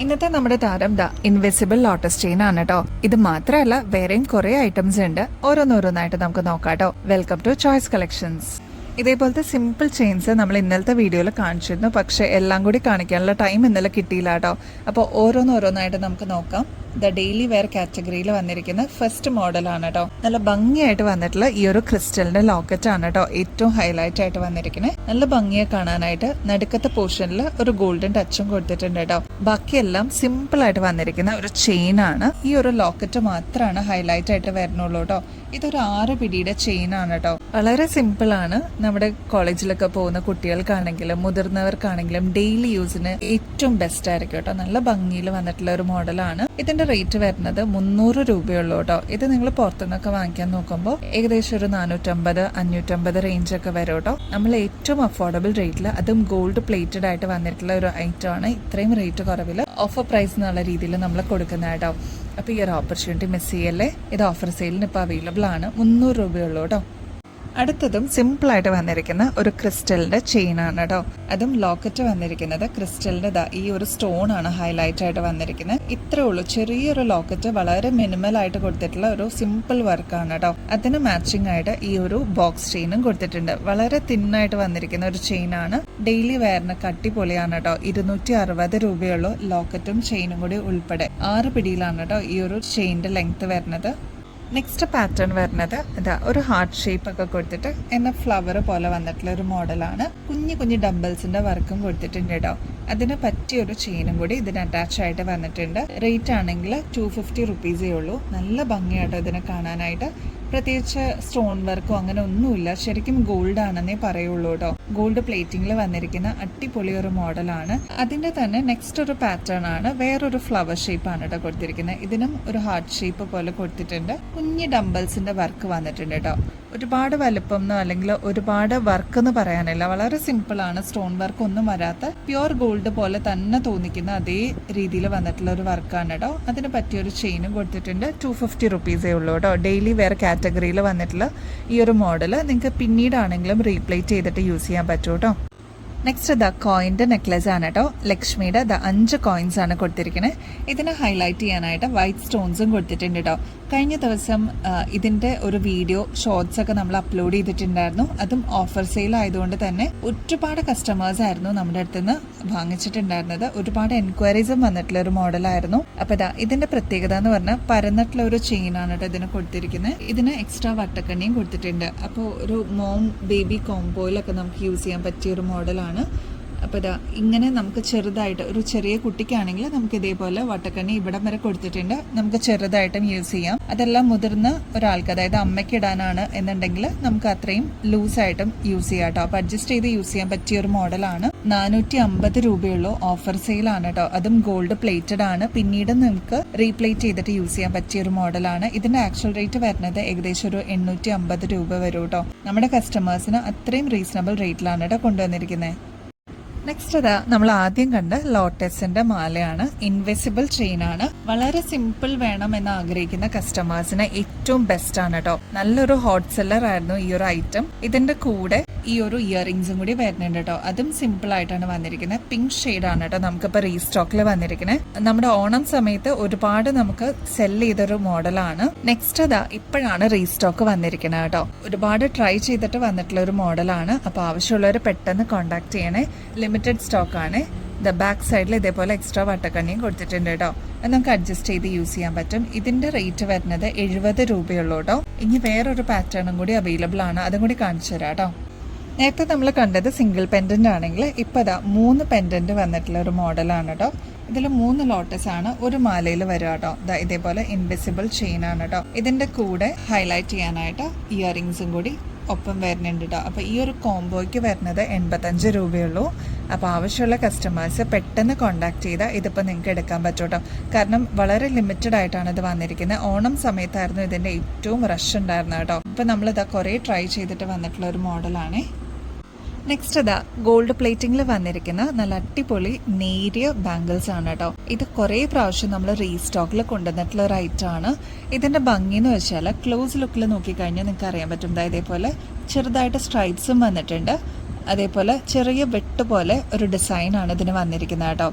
ഇന്നത്തെ നമ്മുടെ താരം ഇൻവിസിബിൾ ലോട്ടസ് ചെയിൻ ആണ് കേട്ടോ. ഇത് മാത്രമല്ല വേറെയും കുറെ ഐറ്റംസ് ഉണ്ട്. ഓരോന്നോരോന്നായിട്ട് നമുക്ക് നോക്കാം കേട്ടോ. Welcome to choice collections. ഇതേപോലത്തെ സിമ്പിൾ ചെയിൻസ് നമ്മൾ ഇന്നലത്തെ വീഡിയോയിൽ കാണിച്ചിരുന്നു, പക്ഷെ എല്ലാം കൂടി കാണിക്കാനുള്ള ടൈം ഇന്നലെ കിട്ടിയില്ല കേട്ടോ. അപ്പോൾ ഓരോന്നോരോന്നായിട്ട് നമുക്ക് നോക്കാം. ഡെയിലി വെയർ കാറ്റഗറിയിൽ വന്നിരിക്കുന്ന ഫസ്റ്റ് മോഡലാണ് കേട്ടോ. നല്ല ഭംഗിയായിട്ട് വന്നിട്ടുള്ള ഈ ഒരു ക്രിസ്റ്റലിന്റെ ലോക്കറ്റ് ആണ് കേട്ടോ ഏറ്റവും ഹൈലൈറ്റ് ആയിട്ട് വന്നിരിക്കുന്നത്. നല്ല ഭംഗിയെ കാണാനായിട്ട് നടുക്കത്തെ പോർഷനിൽ ഒരു ഗോൾഡൻ ടച്ചും കൊടുത്തിട്ടുണ്ട് കേട്ടോ. ബാക്കിയെല്ലാം സിമ്പിൾ ആയിട്ട് വന്നിരിക്കുന്ന ഒരു ചെയിൻ ആണ്. ഈ ഒരു ലോക്കറ്റ് മാത്രമാണ് ഹൈലൈറ്റ് ആയിട്ട് വരുന്നുള്ളൂ കേട്ടോ. ഇതൊരു 6 പിടിയുടെ ചെയിൻ ആണ് കേട്ടോ. വളരെ സിമ്പിൾ ആണ്. നമ്മുടെ കോളേജിലൊക്കെ പോകുന്ന കുട്ടികൾക്കാണെങ്കിലും മുതിർന്നവർക്കാണെങ്കിലും ഡെയിലി യൂസിന് ഏറ്റവും ബെസ്റ്റ് ആയിരിക്കും കേട്ടോ. നല്ല ഭംഗിയിൽ വന്നിട്ടുള്ള ഒരു മോഡലാണ്. ഇതിന്റെ റേറ്റ് വരുന്നത് 300 രൂപയുള്ളൂ കേട്ടോ. ഇത് നിങ്ങൾ പുറത്തുനിന്നൊക്കെ വാങ്ങിക്കാൻ നോക്കുമ്പോൾ ഏകദേശം ഒരു 450-550 റേഞ്ച് ഒക്കെ വരും കേട്ടോ. നമ്മൾ ഏറ്റവും അഫോർഡബിൾ റേറ്റിൽ, അതും ഗോൾഡ് പ്ലേറ്റഡ് ആയിട്ട് വന്നിട്ടുള്ള ഒരു ഐറ്റം ആണ്. ഇത്രയും റേറ്റ് കുറവിൽ ഓഫർ പ്രൈസ് എന്നുള്ള രീതിയിൽ നമ്മൾ കൊടുക്കുന്ന കേട്ടോ. അപ്പൊ ഈ ഒരു ഓപ്പർച്യൂണിറ്റി മിസ് ചെയ്യല്ലേ. ഇത് ഓഫർ സെയിലിന് ഇപ്പൊ അവൈലബിൾ ആണ്. 300 രൂപയുള്ളൂ കേട്ടോ. അടുത്തതും സിമ്പിൾ ആയിട്ട് വന്നിരിക്കുന്ന ഒരു ക്രിസ്റ്റലിന്റെ ചെയിൻ ആണ് കേട്ടോ. അതും ലോക്കറ്റ് വന്നിരിക്കുന്നത് ക്രിസ്റ്റലിന്റെ ഈ ഒരു സ്റ്റോൺ ആണ് ഹൈലൈറ്റ് ആയിട്ട് വന്നിരിക്കുന്നത്. ഇത്രേ ഉള്ളൂ, ചെറിയൊരു ലോക്കറ്റ്, വളരെ മിനിമൽ ആയിട്ട് കൊടുത്തിട്ടുള്ള ഒരു സിമ്പിൾ വർക്കാണ് കേട്ടോ. അതിന് മാച്ചിങ് ആയിട്ട് ഈ ഒരു ബോക്സ് ചെയിനും കൊടുത്തിട്ടുണ്ട്. വളരെ തിന്നായിട്ട് വന്നിരിക്കുന്ന ഒരു ചെയിൻ ആണ്. ഡെയിലി വെയറിന് കട്ടിപ്പൊളിയാണ് കേട്ടോ. 260 രൂപയുള്ളൂ, ലോക്കറ്റും ചെയിനും കൂടി ഉൾപ്പെടെ. 6 പിടിയിലാണ് കേട്ടോ ഈ ഒരു ചെയിന്റെ ലെങ്ത് വരുന്നത്. നെക്സ്റ്റ് പാറ്റേൺ വരുന്നത് ഒരു ഹാർട്ട് ഷേപ്പ് ഒക്കെ കൊടുത്തിട്ട് ഫ്ലവർ പോലെ വന്നിട്ടുള്ള ഒരു മോഡലാണ്. കുഞ്ഞു കുഞ്ഞു ഡംബിൾസിന്റെ വർക്കും കൊടുത്തിട്ടുണ്ട് കേട്ടോ. അതിന് പറ്റിയൊരു ചെയിനും കൂടി ഇതിന് അറ്റാച്ച് ആയിട്ട് വന്നിട്ടുണ്ട്. റേറ്റ് ആണെങ്കിൽ 250 റുപ്പീസേ ഉള്ളൂ. നല്ല ഭംഗിയാട്ടോ ഇതിനെ കാണാനായിട്ട്. പ്രത്യേകിച്ച് സ്റ്റോൺ വർക്കോ അങ്ങനെ ഒന്നുമില്ല. ശരിക്കും ഗോൾഡ് ആണെന്നേ പറയുള്ളൂ കേട്ടോ. ഗോൾഡ് പ്ലേറ്റിംഗിൽ വന്നിരിക്കുന്ന അടിപൊളി ഒരു മോഡലാണ്. അതിന്റെ തന്നെ നെക്സ്റ്റ് ഒരു പാറ്റേൺ ആണ്. വേറൊരു ഫ്ലവർ ഷേപ്പ് ആണ് കേട്ടോ കൊടുത്തിരിക്കുന്നത്. ഇതിനും ഒരു ഹാർട്ട് ഷേപ്പ് പോലെ കൊടുത്തിട്ടുണ്ട്. കുഞ്ഞ് ഡംബിൾസിന്റെ വർക്ക് വന്നിട്ടുണ്ട് കേട്ടോ. ഒരുപാട് വലുപ്പം എന്നോ അല്ലെങ്കിൽ ഒരുപാട് വർക്ക് എന്ന് പറയാനില്ല. വളരെ സിമ്പിൾ ആണ്. സ്റ്റോൺ വർക്ക് ഒന്നും വരാത്ത പ്യുവർ ഗോൾഡ് പോലെ തന്നെ തോന്നിക്കുന്ന അതേ രീതിയിൽ വന്നിട്ടുള്ള ഒരു വർക്കാണ് കേട്ടോ. അതിന് പറ്റിയൊരു ചെയിനും കൊടുത്തിട്ടുണ്ട്. 250 റുപ്പീസേ ഉള്ളൂ കേട്ടോ. ഡെയിലി വെയർ കാറ്റഗറിയിൽ വന്നിട്ടുള്ള ഈ ഒരു മോഡൽ നിങ്ങൾക്ക് പിന്നീടാണെങ്കിലും റീപ്ലേറ്റ് ചെയ്തിട്ട് യൂസ് ചെയ്യാൻ പറ്റും കേട്ടോ. നെക്സ്റ്റ് കോയിന്റെ നെക്ലസ് ആണ് കേട്ടോ. ലക്ഷ്മിയുടെ 5 കോയിൻസ് ആണ് കൊടുത്തിരിക്കുന്നത്. ഇതിനെ ഹൈലൈറ്റ് ചെയ്യാനായിട്ട് വൈറ്റ് സ്റ്റോൺസും കൊടുത്തിട്ടുണ്ട് കേട്ടോ. കഴിഞ്ഞ ദിവസം ഇതിന്റെ ഒരു വീഡിയോ ഷോർട്സ് ഒക്കെ നമ്മൾ അപ്ലോഡ് ചെയ്തിട്ടുണ്ടായിരുന്നു. അതും ഓഫർ സെയിൽ ആയതുകൊണ്ട് തന്നെ ഒരുപാട് കസ്റ്റമേഴ്സ് ആയിരുന്നു നമ്മുടെ അടുത്ത് നിന്ന് വാങ്ങിച്ചിട്ടുണ്ടായിരുന്നത്. ഒരുപാട് എൻക്വയറീസും വന്നിട്ടുള്ള ഒരു മോഡലായിരുന്നു. അപ്പൊ ഇതിന്റെ പ്രത്യേകത എന്ന് പറഞ്ഞാൽ പരന്നിട്ടുള്ള ഒരു ചെയിൻ ആണ് കേട്ടോ ഇതിന് കൊടുത്തിരിക്കുന്നത്. ഇതിന് എക്സ്ട്രാ വട്ടക്കണ്ണിയും കൊടുത്തിട്ടുണ്ട്. അപ്പോൾ ഒരു മോം ബേബി കോംബോയിലൊക്കെ നമുക്ക് യൂസ് ചെയ്യാൻ പറ്റിയ ഒരു മോഡലാണ്. അപ്പോൾ ഇങ്ങനെ നമുക്ക് ചെറുതായിട്ട് ഒരു ചെറിയ കുട്ടിക്കാണെങ്കിൽ നമുക്ക് ഇതേപോലെ വട്ടക്കണ്ണി ഇവിടം വരെ കൊടുത്തിട്ടുണ്ട്. നമുക്ക് ചെറുതായിട്ടും യൂസ് ചെയ്യാം. അതെല്ലാം മുതിർന്ന ഒരാൾക്ക്, അതായത് അമ്മയ്ക്ക് ഇടാനാണ് എന്നുണ്ടെങ്കിൽ നമുക്ക് അത്രയും ലൂസായിട്ടും യൂസ് ചെയ്യാം കേട്ടോ. അപ്പോൾ അഡ്ജസ്റ്റ് ചെയ്ത് യൂസ് ചെയ്യാൻ പറ്റിയ ഒരു മോഡലാണ്. 450 രൂപയുള്ളൂ. ഓഫർ സെയിൽ ആണ് കേട്ടോ. അതും ഗോൾഡ് പ്ലേറ്റഡ് ആണ്. പിന്നീട് നമുക്ക് റീപ്ലേറ്റ് ചെയ്തിട്ട് യൂസ് ചെയ്യാൻ പറ്റിയ ഒരു മോഡലാണ്. ഇതിന്റെ ആക്ച്വൽ റേറ്റ് വരുന്നത് ഏകദേശം ഒരു 850 രൂപ വരും കേട്ടോ. നമ്മുടെ കസ്റ്റമേഴ്സിന് അത്രയും റീസണബിൾ റേറ്റിലാണ് കേട്ടോ കൊണ്ടുവന്നിരിക്കുന്നത്. നെക്സ്റ്റ് നമ്മൾ ആദ്യം കണ്ട ലോട്ടസിന്റെ മാലയാണ്. ഇൻവിസിബിൾ ചെയിൻ ആണ്. വളരെ സിമ്പിൾ വേണം എന്ന് ആഗ്രഹിക്കുന്ന കസ്റ്റമേഴ്സിന് ഏറ്റവും ബെസ്റ്റ് ആണ് കേട്ടോ. നല്ലൊരു ഹോട്ട് സെല്ലർ ആയിരുന്നു ഈ ഒരു ഐറ്റം. ഇതിന്റെ കൂടെ ഈ ഒരു ഇയറിംഗ്സും കൂടി വരുന്നുണ്ട് കേട്ടോ. അതും സിമ്പിൾ ആയിട്ടാണ് വന്നിരിക്കുന്നത്. പിങ്ക് ഷെയ്ഡ് ആണ് കേട്ടോ നമുക്കിപ്പോ റീസ്റ്റോക്കിൽ വന്നിരിക്കുന്നത്. നമ്മുടെ ഓണം സമയത്ത് ഒരുപാട് നമുക്ക് സെല് ചെയ്തൊരു മോഡലാണ്. നെക്സ്റ്റ് ഇപ്പോഴാണ് റീസ്റ്റോക്ക് വന്നിരിക്കുന്നത് കേട്ടോ. ഒരുപാട് ട്രൈ ചെയ്തിട്ട് വന്നിട്ടുള്ള ഒരു മോഡലാണ്. അപ്പൊ ആവശ്യമുള്ളവർ പെട്ടെന്ന് കോൺടാക്ട് ചെയ്യണേ. ലിമിറ്റഡ് സ്റ്റോക്ക് ആണ്. ബാക്ക് സൈഡിൽ ഇതേപോലെ എക്സ്ട്രാ വട്ടക്കണ്ണിയും കൊടുത്തിട്ടുണ്ട് കേട്ടോ. അത് നമുക്ക് അഡ്ജസ്റ്റ് ചെയ്ത് യൂസ് ചെയ്യാൻ പറ്റും. ഇതിന്റെ റേറ്റ് വരുന്നത് 70 രൂപയുള്ളൂ കേട്ടോ. ഇനി വേറൊരു പാറ്റേണും കൂടി അവൈലബിൾ ആണ്. അതും കൂടി കാണിച്ചു തരാം കേട്ടോ. നേരത്തെ നമ്മൾ കണ്ടത് സിംഗിൾ പെൻഡന്റ് ആണെങ്കിൽ ഇപ്പൊ 3 പെൻഡന്റ് വന്നിട്ടുള്ള ഒരു മോഡലാണ് കേട്ടോ. ഇതിൽ 3 ലോട്ടസ് ആണ് ഒരു മാലയിൽ വരിക കേട്ടോ. ഇതേപോലെ ഇൻവിസിബിൾ ചെയിൻ ആണ് കേട്ടോ. ഇതിന്റെ കൂടെ ഹൈലൈറ്റ് ചെയ്യാനായിട്ട് ഇയറിംഗ്സും കൂടി ഒപ്പം വരുന്നുണ്ട് കേട്ടോ. അപ്പോൾ ഈ ഒരു കോംബോയ്ക്ക് വരുന്നത് 85 രൂപയുള്ളൂ. അപ്പോൾ ആവശ്യമുള്ള കസ്റ്റമേഴ്സ് പെട്ടെന്ന് കോൺടാക്ട് ചെയ്താൽ ഇതിപ്പോൾ നിങ്ങൾക്ക് എടുക്കാൻ പറ്റും കേട്ടോ. കാരണം വളരെ ലിമിറ്റഡ് ആയിട്ടാണ് ഇത് വന്നിരിക്കുന്നത്. ഓണം സമയത്തായിരുന്നു ഇതിൻ്റെ ഏറ്റവും റഷ് ഉണ്ടായിരുന്നത് കേട്ടോ. ഇപ്പം നമ്മളിതാ കുറേ ട്രൈ ചെയ്തിട്ട് വന്നിട്ടുള്ള ഒരു മോഡലാണ്. നെക്സ്റ്റ് ഗോൾഡ് പ്ലേറ്റിംഗിൽ വന്നിരിക്കുന്ന നല്ല അടിപൊളി നേരിയ ബാംഗിൾസ് ആണ് കേട്ടോ. ഇത് കുറേ പ്രാവശ്യം നമ്മൾ റീസ്റ്റോക്കിൽ കൊണ്ടുവന്നിട്ടുള്ള ഒരു ഐറ്റം ആണ്. ഇതിന്റെ ഭംഗി എന്ന് വെച്ചാൽ ക്ലോസ് ലുക്കിൽ നോക്കിക്കഴിഞ്ഞാൽ നിങ്ങൾക്ക് അറിയാൻ പറ്റും. ഇതേപോലെ ചെറുതായിട്ട് സ്ട്രൈപ്സും വന്നിട്ടുണ്ട്. അതേപോലെ ചെറിയ വെട്ട് പോലെ ഒരു ഡിസൈനാണ് ഇതിന് വന്നിരിക്കുന്നത് കേട്ടോ.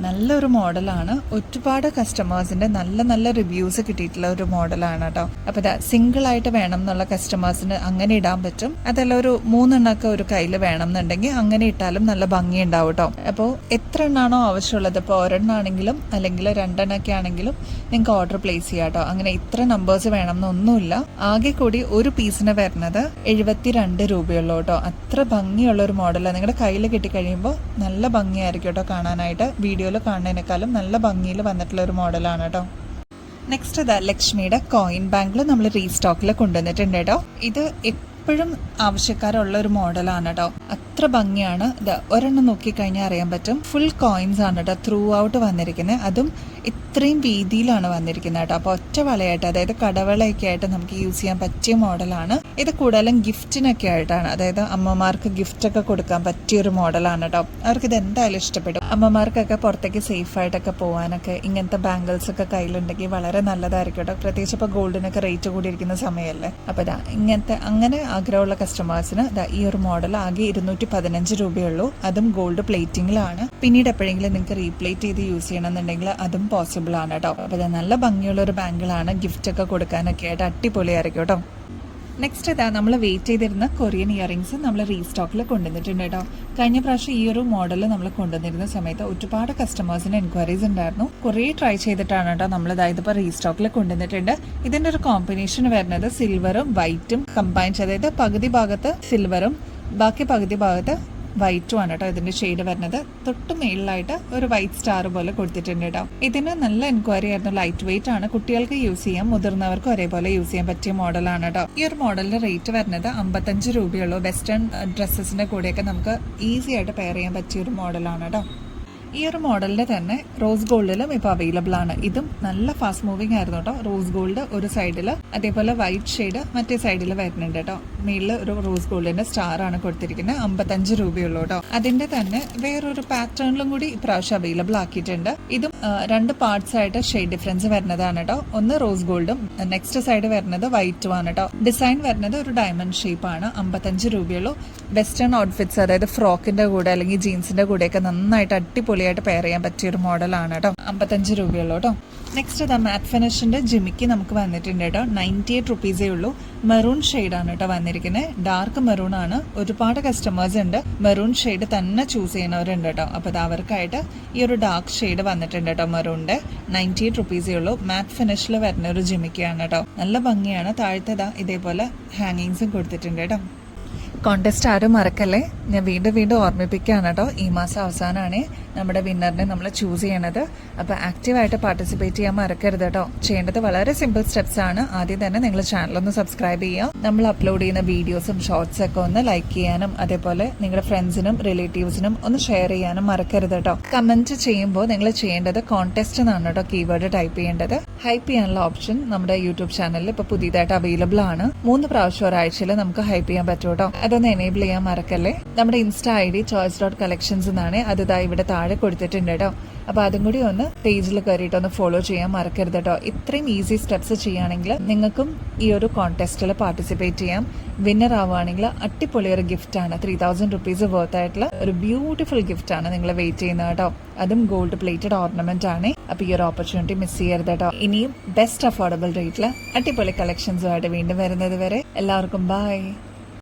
നല്ലൊരു മോഡലാണ്. ഒരുപാട് കസ്റ്റമേഴ്സിന്റെ നല്ല നല്ല റിവ്യൂസ് കിട്ടിയിട്ടുള്ള ഒരു മോഡലാണ് കേട്ടോ. അപ്പോൾ ഇതാ സിംഗിൾ ആയിട്ട് വേണം എന്നുള്ള കസ്റ്റമേഴ്സിന് അങ്ങനെ ഇടാൻ പറ്റും. അതല്ല ഒരു 3 എണ്ണമൊക്കെ ഒരു കയ്യിൽ വേണം എന്നുണ്ടെങ്കിൽ അങ്ങനെ ഇട്ടാലും നല്ല ഭംഗി ഉണ്ടാവും കേട്ടോ. അപ്പോൾ എത്ര എണ്ണാണോ ആവശ്യമുള്ളത്, ഇപ്പോൾ ഒരെണ്ണാണെങ്കിലും അല്ലെങ്കിൽ 2 എണ്ണമൊക്കെ ആണെങ്കിലും നിങ്ങൾക്ക് ഓർഡർ പ്ലേസ് ചെയ്യാം കേട്ടോ. അങ്ങനെ ഇത്ര നമ്പേഴ്സ് വേണം എന്നൊന്നുമില്ല. ആകെ കൂടി ഒരു പീസിന് വരുന്നത് 72 രൂപയുള്ളൂ കേട്ടോ. അത്ര ഭംഗിയുള്ള ഒരു മോഡലാണ്. നിങ്ങളുടെ കയ്യിൽ കിട്ടിക്കഴിയുമ്പോൾ നല്ല ഭംഗിയായിരിക്കും കേട്ടോ കാണാനായിട്ട്. വീഡിയോയിൽ കാണുന്നതിനേക്കാളും നല്ല ഭംഗിയിൽ വന്നിട്ടുള്ള ഒരു മോഡലാണ് കേട്ടോ. നെക്സ്റ്റ് ഇതാ ലക്ഷ്മിയുടെ കോയിൻ ബാങ്കിൾ നമ്മൾ റീസ്റ്റോക്കിൽ കൊണ്ടുവന്നിട്ടുണ്ട് കേട്ടോ. ഇത് എപ്പോഴും ആവശ്യക്കാരുള്ള ഒരു മോഡലാണ് കേട്ടോ. അത്ര ഭംഗിയാണ്. ഇത് ഒരെണ്ണം നോക്കിക്കഴിഞ്ഞാൽ അറിയാൻ പറ്റും. ഫുൾ കോയിൻസ് ആണ് കേട്ടോ ത്രൂ ഔട്ട് വന്നിരിക്കുന്നത്. അതും ഇത്രയും വീതിയിലാണ് വന്നിരിക്കുന്നത് കേട്ടോ. അപ്പോൾ ഒറ്റ വളയായിട്ട്, അതായത് കടവളയൊക്കെ ആയിട്ട് നമുക്ക് യൂസ് ചെയ്യാൻ പറ്റിയ മോഡലാണ്. ഇത് കൂടുതലും ഗിഫ്റ്റിനൊക്കെ ആയിട്ടാണ്, അതായത് അമ്മമാർക്ക് ഗിഫ്റ്റൊക്കെ കൊടുക്കാൻ പറ്റിയൊരു മോഡലാണ് കേട്ടോ. അവർക്കിത് എന്തായാലും ഇഷ്ടപ്പെടും. അമ്മമാർക്കൊക്കെ പുറത്തേക്ക് സേഫ് ആയിട്ടൊക്കെ പോകാനൊക്കെ ഇങ്ങനത്തെ ബാംഗിൾസ് ഒക്കെ കയ്യിലുണ്ടെങ്കിൽ വളരെ നല്ലതായിരിക്കും കേട്ടോ. പ്രത്യേകിച്ച് ഇപ്പോൾ ഗോൾഡിനൊക്കെ റേറ്റ് കൂടിയിരിക്കുന്ന സമയമല്ലേ. അപ്പോൾ ഇതാ ഇങ്ങനത്തെ അങ്ങനെ ആഗ്രഹമുള്ള കസ്റ്റമേഴ്സിന് ഈ ഒരു മോഡൽ ആകെ 215 രൂപയുള്ളൂ. അതും ഗോൾഡ് പ്ലേറ്റിംഗിലാണ്. പിന്നീട് എപ്പോഴെങ്കിലും നിങ്ങൾക്ക് റീപ്ലേറ്റ് ചെയ്ത് യൂസ് ചെയ്യണമെന്നുണ്ടെങ്കിൽ അതും പോസിബിൾ ആണ് കേട്ടോ. അപ്പോൾ ഇത് നല്ല ഭംഗിയുള്ള ഒരു ബാങ്കിളാണ്. ഗിഫ്റ്റ് ഒക്കെ കൊടുക്കാനൊക്കെ ആയിട്ട് അടിപൊളിയായിരിക്കും കേട്ടോ. നെക്സ്റ്റ് ഇതാ നമ്മൾ വെയിറ്റ് ചെയ്തിരുന്ന കൊറിയൻ ഇയറിംഗ്സ് നമ്മൾ റീസ്റ്റോക്കിൽ കൊണ്ടുവന്നിട്ടുണ്ട് കേട്ടോ. കഴിഞ്ഞ പ്രാവശ്യം ഈ ഒരു മോഡൽ നമ്മൾ കൊണ്ടുവന്നിരുന്ന സമയത്ത് ഒരുപാട് കസ്റ്റമേഴ്സിന് എൻക്വയറീസ് ഉണ്ടായിരുന്നു. കുറേ ട്രൈ ചെയ്തിട്ടാണ് കേട്ടോ നമ്മൾ ഇതിപ്പോൾ റീസ്റ്റോക്കിൽ കൊണ്ടുവന്നിട്ടുണ്ട്. ഇതിൻ്റെ ഒരു കോമ്പിനേഷൻ വരുന്നത് സിൽവറും വൈറ്റും കമ്പൈൻ, അതായത് പകുതി ഭാഗത്ത് സിൽവറും ബാക്കി പകുതി ഭാഗത്ത് വൈറ്റും ആണ് കേട്ടോ ഇതിന്റെ ഷെയ്ഡ് വരുന്നത്. തൊട്ട് മേളിലായിട്ട് ഒരു വൈറ്റ് സ്റ്റാർ പോലെ കൊടുത്തിട്ടുണ്ട് കേട്ടോ. ഇതിന് നല്ല എൻക്വയറി ആയിരുന്നു. ലൈറ്റ് വെയിറ്റ് ആണ്, കുട്ടികൾക്ക് യൂസ് ചെയ്യാം, മുതിർന്നവർക്ക് ഒരേപോലെ യൂസ് ചെയ്യാൻ പറ്റിയ മോഡലാണ് കേട്ടോ. ഈ ഒരു മോഡലിന്റെ റേറ്റ് വരുന്നത് 55 രൂപയുള്ളൂ. വെസ്റ്റേൺ ഡ്രസ്സസിന്റെ കൂടെയൊക്കെ നമുക്ക് ഈസി ആയിട്ട് പെയർ ചെയ്യാൻ പറ്റിയ ഒരു മോഡലാണ് കേട്ടോ. ഈ ഒരു മോഡലിന്റെ തന്നെ റോസ് ഗോൾഡിലും ഇപ്പോൾ അവൈലബിൾ ആണ്. ഇതും നല്ല ഫാസ്റ്റ് മൂവിങ് ആയിരുന്നു കേട്ടോ. റോസ് ഗോൾഡ് ഒരു സൈഡിൽ, അതേപോലെ വൈറ്റ് ഷെയ്ഡ് മറ്റേ സൈഡിൽ വരുന്നുണ്ട് കേട്ടോ. മേളിൽ ഒരു റോസ് ഗോൾഡിന്റെ സ്റ്റാർ ആണ് കൊടുത്തിരിക്കുന്നത്. 55 രൂപയുള്ളൂ കേട്ടോ. അതിന്റെ തന്നെ വേറൊരു പാറ്റേണിലും കൂടി ഇപ്രാവശ്യം അവൈലബിൾ ആക്കിയിട്ടുണ്ട്. ഇതും 2 പാർട്സ് ആയിട്ട് ഷെയ്ഡ് ഡിഫറൻസ് വരുന്നതാണ് കേട്ടോ. ഒന്ന് റോസ് ഗോൾഡും നെക്സ്റ്റ് സൈഡ് വരുന്നത് വൈറ്റും ആണ് കേട്ടോ. ഡിസൈൻ വരുന്നത് ഒരു ഡയമണ്ട് ഷേപ്പ് ആണ്. 55 രൂപയുള്ളൂ. വെസ്റ്റേൺ ഔട്ട്ഫിറ്റ്സ്, അതായത് ഫ്രോക്കിന്റെ കൂടെ അല്ലെങ്കിൽ ജീൻസിന്റെ കൂടെയൊക്കെ നന്നായിട്ട് അടിപൊളിയായിട്ട് പെയർ ചെയ്യാൻ പറ്റിയ ഒരു മോഡലാണ് കേട്ടോ. 55 രൂപയുള്ളൂ കേട്ടോ. നെക്സ്റ്റ് ഇതാ മാറ്റ് ഫിനിഷിന്റെ ജിമിക്ക് നമുക്ക് വന്നിട്ടുണ്ട് കേട്ടോ. 98 റുപ്പീസേ ഉള്ളൂ. മെറൂൺ ഷെയ്ഡാണ് കേട്ടോ വന്നിരിക്കുന്നത്. ഡാർക്ക് മെറൂൺ ആണ്. ഒരുപാട് കസ്റ്റമേഴ്സ് ഉണ്ട് മെറൂൺ ഷെയ്ഡ് തന്നെ ചൂസ് ചെയ്യുന്നവരുണ്ട് കേട്ടോ. അപ്പോൾ അത് അവർക്കായിട്ട് ഈ ഒരു ഡാർക്ക് ഷെയ്ഡ് വന്നിട്ടുണ്ട് കേട്ടോ മെറൂണിന്റെ. 98 റുപ്പീസേ ഉള്ളൂ. മാറ്റ് ഫിനിഷിൽ വരുന്ന ഒരു ജിമിക്കാണ് കേട്ടോ. നല്ല ഭംഗിയാണ്. താഴത്തെ ഇതേപോലെ ഹാങ്ങിങ്സും കൊടുത്തിട്ടുണ്ട് കേട്ടോ. കോൺടെസ്റ്റ് ആരും മറക്കല്ലേ. ഞാൻ വീണ്ടും ഓർമ്മിപ്പിക്കുകയാണ് കേട്ടോ. ഈ മാസം അവസാനമാണ് നമ്മുടെ വിന്നറിനെ നമ്മൾ ചൂസ് ചെയ്യണത്. അപ്പോൾ ആക്റ്റീവായിട്ട് പാർട്ടിസിപ്പേറ്റ് ചെയ്യാൻ മറക്കരുത് കേട്ടോ. ചെയ്യേണ്ടത് വളരെ സിമ്പിൾ സ്റ്റെപ്സ് ആണ്. ആദ്യം തന്നെ നിങ്ങൾ ചാനലൊന്ന് സബ്സ്ക്രൈബ് ചെയ്യുക. നമ്മൾ അപ്ലോഡ് ചെയ്യുന്ന വീഡിയോസും ഷോർട്സ് ഒക്കെ ഒന്ന് ലൈക്ക് ചെയ്യാനും അതേപോലെ നിങ്ങളുടെ ഫ്രണ്ട്സിനും റിലേറ്റീവ്സിനും ഒന്ന് ഷെയർ ചെയ്യാനും മറക്കരുത് കേട്ടോ. കമന്റ് ചെയ്യുമ്പോൾ നിങ്ങൾ ചെയ്യേണ്ടത് കോൺടെസ്റ്റ് എന്നാണ് കേട്ടോ കീവേഡ് ടൈപ്പ് ചെയ്യേണ്ടത്. ഹൈപ്പ് ചെയ്യാനുള്ള ഓപ്ഷൻ നമ്മുടെ യൂട്യൂബ് ചാനലിൽ ഇപ്പോൾ പുതിയതായിട്ട് അവൈലബിൾ ആണ്. 3 പ്രാവശ്യം ഒരാഴ്ചയിൽ നമുക്ക് ഹൈപ്പ് ചെയ്യാൻ പറ്റും കേട്ടോ. അതൊന്ന് എനേബിൾ ചെയ്യാൻ മറക്കല്ലേ. നമ്മുടെ ഇൻസ്റ്റാ ID choice.collections എന്നാണ്. അത് ഇവിടെ താഴെ കൊടുത്തിട്ടുണ്ട് കേട്ടോ. അപ്പോൾ അതും കൂടി ഒന്ന് പേജിൽ കയറിയിട്ട് ഒന്ന് ഫോളോ ചെയ്യാൻ മറക്കരുത് കേട്ടോ. ഇത്രയും ഈസി സ്റ്റെപ്സ് ചെയ്യുകയാണെങ്കിൽ നിങ്ങൾക്കും ഈ ഒരു കോൺടെസ്റ്റിൽ പാർട്ടിസിപ്പേറ്റ് ചെയ്യാം. വിന്നർ ആവുകയാണെങ്കിൽ അടിപൊളി ഒരു ഗിഫ്റ്റാണ്. 3000 റുപ്പീസ് വർത്ത് ആയിട്ടുള്ള ഒരു ബ്യൂട്ടിഫുൾ ഗിഫ്റ്റാണ് നിങ്ങൾ വെയിറ്റ് ചെയ്യുന്നത് കേട്ടോ. അതും ഗോൾഡ് പ്ലേറ്റഡ് ഓർണമെന്റ് ആണ്. അപ്പോൾ ഈ ഒരു ഓപ്പർച്യൂണിറ്റി മിസ് ചെയ്യരുത് കേട്ടോ. ഇനിയും ബെസ്റ്റ് അഫോർഡബിൾ റേറ്റിൽ അടിപൊളി കളക്ഷൻസുമായിട്ട് വീണ്ടും വരുന്നത് വരെ എല്ലാവർക്കും ബൈ.